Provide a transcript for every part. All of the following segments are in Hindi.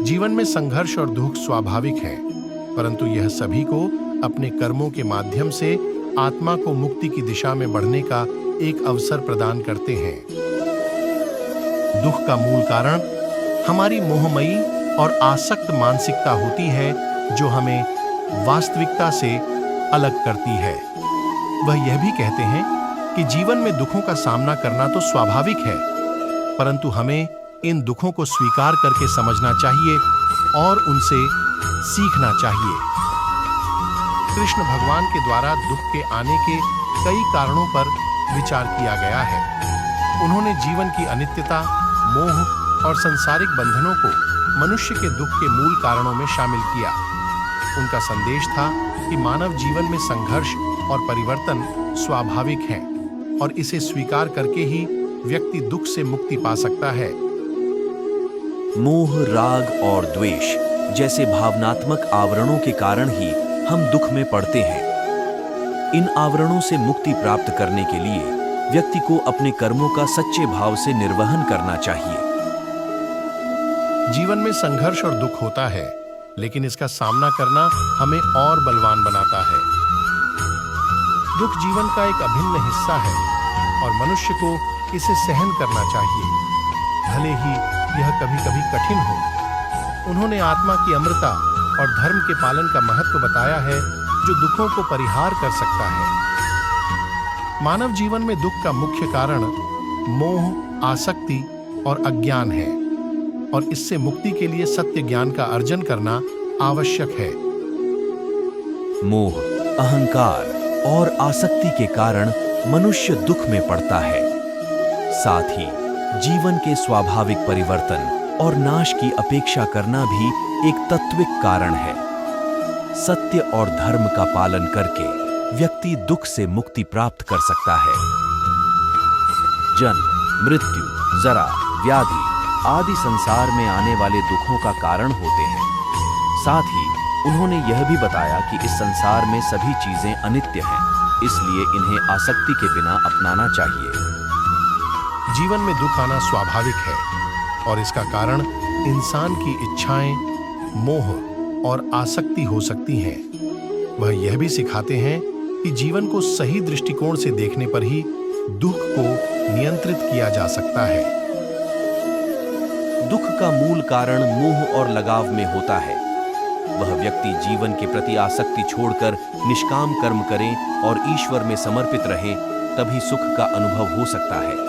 जीवन में संघर्ष और दुख स्वाभाविक है, परंतु यह सभी को अपने कर्मों के माध्यम से आत्मा को मुक्ति की दिशा में बढ़ने का एक अवसर प्रदान करते हैं। दुख का मूल कारण हमारी मोहमयी और आसक्त मानसिकता होती है, जो हमें वास्तविकता से अलग करती है। वह यह भी कहते हैं कि जीवन में दुखों का सामना करना तो स्वाभाविक है, परंतु हमें इन दुखों को स्वीकार करके समझना चाहिए और उनसे सीखना चाहिए। कृष्ण भगवान के द्वारा दुख के आने के कई कारणों पर विचार किया गया है। उन्होंने जीवन की अनित्यता, मोह और सांसारिक बंधनों को मनुष्य के दुख के मूल कारणों में शामिल किया। उनका संदेश था कि मानव जीवन में संघर्ष और परिवर्तन स्वाभाविक है और इसे स्वीकार करके ही व्यक्ति दुख से मुक्ति पा सकता है। मोह, राग और द्वेष जैसे भावनात्मक आवरणों के कारण ही हम दुख में पड़ते हैं। इन आवरणों से मुक्ति प्राप्त करने के लिए व्यक्ति को अपने कर्मों का सच्चे भाव से निर्वहन करना चाहिए। जीवन में संघर्ष और दुख होता है, लेकिन इसका सामना करना हमें और बलवान बनाता है। दुख जीवन का एक अभिन्न हिस्सा है और मनुष्य को इसे सहन करना चाहिए, भले ही यह कभी-कभी कठिन हो। उन्होंने आत्मा की अमरता और धर्म के पालन का महत्व बताया है, जो दुखों को परिहार कर सकता है। मानव जीवन में दुख का मुख्य कारण मोह, आसक्ति और अज्ञान है, और इससे मुक्ति के लिए सत्य ज्ञान का अर्जन करना आवश्यक है। मोह, अहंकार और आसक्ति के कारण मनुष्य दुख में पड़ता है। साथ ही जीवन के स्वाभाविक परिवर्तन और नाश की अपेक्षा करना भी एक तात्विक कारण है। सत्य और धर्म का पालन करके व्यक्ति दुख से मुक्ति प्राप्त कर सकता है। जन्म, मृत्यु, जरा, व्याधि आदि संसार में आने वाले दुखों का कारण होते हैं। साथ ही उन्होंने यह भी बताया कि इस संसार में सभी चीजें अनित्य हैं, इसलिए इन्हें आसक्ति के बिना अपनाना चाहिए। जीवन में दुख आना स्वाभाविक है और इसका कारण इंसान की इच्छाएं, मोह और आसक्ति हो सकती हैं। वह यह भी सिखाते हैं कि जीवन को सही दृष्टिकोण से देखने पर ही दुख को नियंत्रित किया जा सकता है। दुख का मूल कारण मोह और लगाव में होता है। वह व्यक्ति जीवन के प्रति आसक्ति छोड़कर निष्काम कर्म करे और ईश्वर में समर्पित रहे, तभी सुख का अनुभव हो सकता है।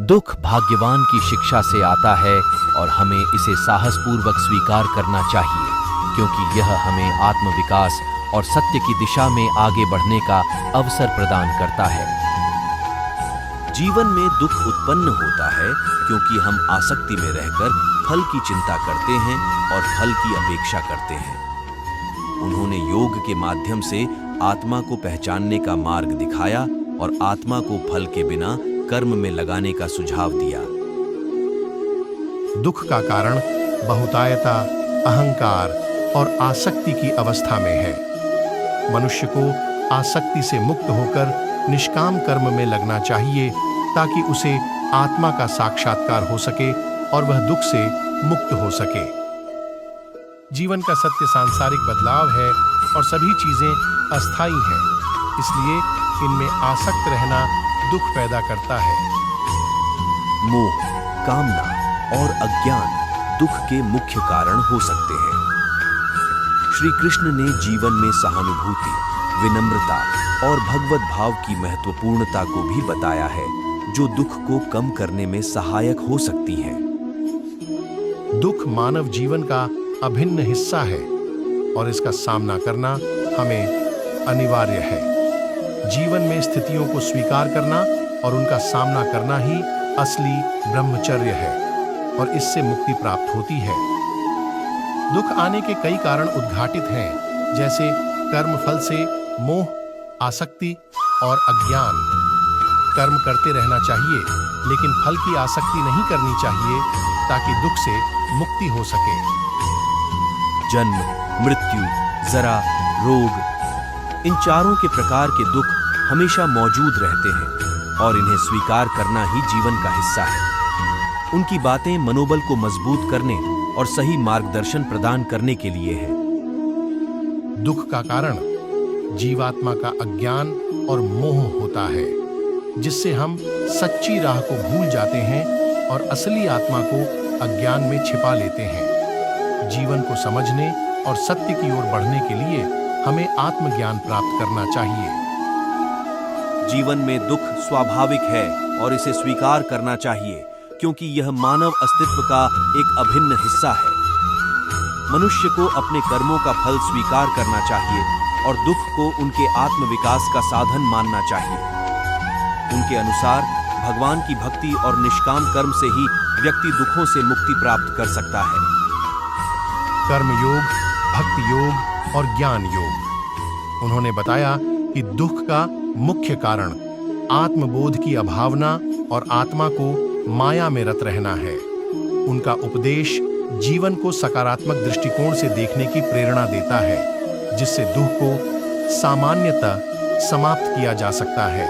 दुख भाग्यवान की शिक्षा से आता है और हमें इसे साहसपूर्वक स्वीकार करना चाहिए, क्योंकि यह हमें आत्मविकास और सत्य की दिशा में आगे बढ़ने का अवसर प्रदान करता है। जीवन में दुख उत्पन्न होता है क्योंकि हम आसक्ति में रहकर फल की चिंता करते हैं और फल की अपेक्षा करते हैं। उन्होंने योग के माध्यम से आत्मा को पहचानने का मार्ग दिखाया और आत्मा को फल के बिना कर्म में लगाने का सुझाव दिया। दुख का कारण बहुतायता, अहंकार और आसक्ति की अवस्था में है। मनुष्य को आसक्ति से मुक्त होकर निष्काम कर्म में लगना चाहिए, ताकि उसे आत्मा का साक्षात्कार हो सके और वह दुख से मुक्त हो सके। जीवन का सत्य सांसारिक बदलाव है और सभी चीजें अस्थायी हैं, इसलिए इनमें आसक्त रहना दुख पैदा करता है। मोह, कामना और अज्ञान दुख के मुख्य कारण हो सकते हैं। श्री कृष्ण ने जीवन में सहानुभूति, विनम्रता और भगवत भाव की महत्वपूर्णता को भी बताया है, जो दुख को कम करने में सहायक हो सकती हैं। दुख मानव जीवन का अभिन्न हिस्सा है और इसका सामना करना हमें अनिवार्य है। जीवन में स्थितियों को स्वीकार करना और उनका सामना करना ही असली ब्रह्मचर्य है और इससे मुक्ति प्राप्त होती है। दुख आने के कई कारण उद्घाटित हैं, जैसे कर्म फल से मोह, आसक्ति और अज्ञान। कर्म करते रहना चाहिए, लेकिन फल की आसक्ति नहीं करनी चाहिए, ताकि दुख से मुक्ति हो सके। जन्म, मृत्यु, जरा, रोग, इन चारों के प्रकार के दुख हमेशा मौजूद रहते हैं और इन्हें स्वीकार करना ही जीवन का हिस्सा है। उनकी बातें मनोबल को मजबूत करने और सही मार्गदर्शन प्रदान करने के लिए है। दुख का कारण जीवात्मा का अज्ञान और मोह होता है, जिससे हम सच्ची राह को भूल जाते हैं और असली आत्मा को अज्ञान में छिपा लेते हैं। जीवन को समझने और सत्य की ओर बढ़ने के लिए हमें आत्मज्ञान प्राप्त करना चाहिए। जीवन में दुख स्वाभाविक है और इसे स्वीकार करना चाहिए, क्योंकि यह मानव अस्तित्व का एक अभिन्न हिस्सा है। मनुष्य को अपने कर्मों का फल स्वीकार करना चाहिए और दुख को उनके आत्मविकास का साधन मानना चाहिए। उनके अनुसार भगवान की भक्ति और निष्काम कर्म से ही व्यक्ति दुखों से मुक्ति प्राप्त कर सकता है। कर्म योग, भक्ति योग और ज्ञान योग। उन्होंने बताया कि दुख का मुख्य कारण आत्मबोध की अभावना और आत्मा को माया में रत रहना है। उनका उपदेश जीवन को सकारात्मक दृष्टिकोण से देखने की प्रेरणा देता है, जिससे दुख को सामान्यतः समाप्त किया जा सकता है।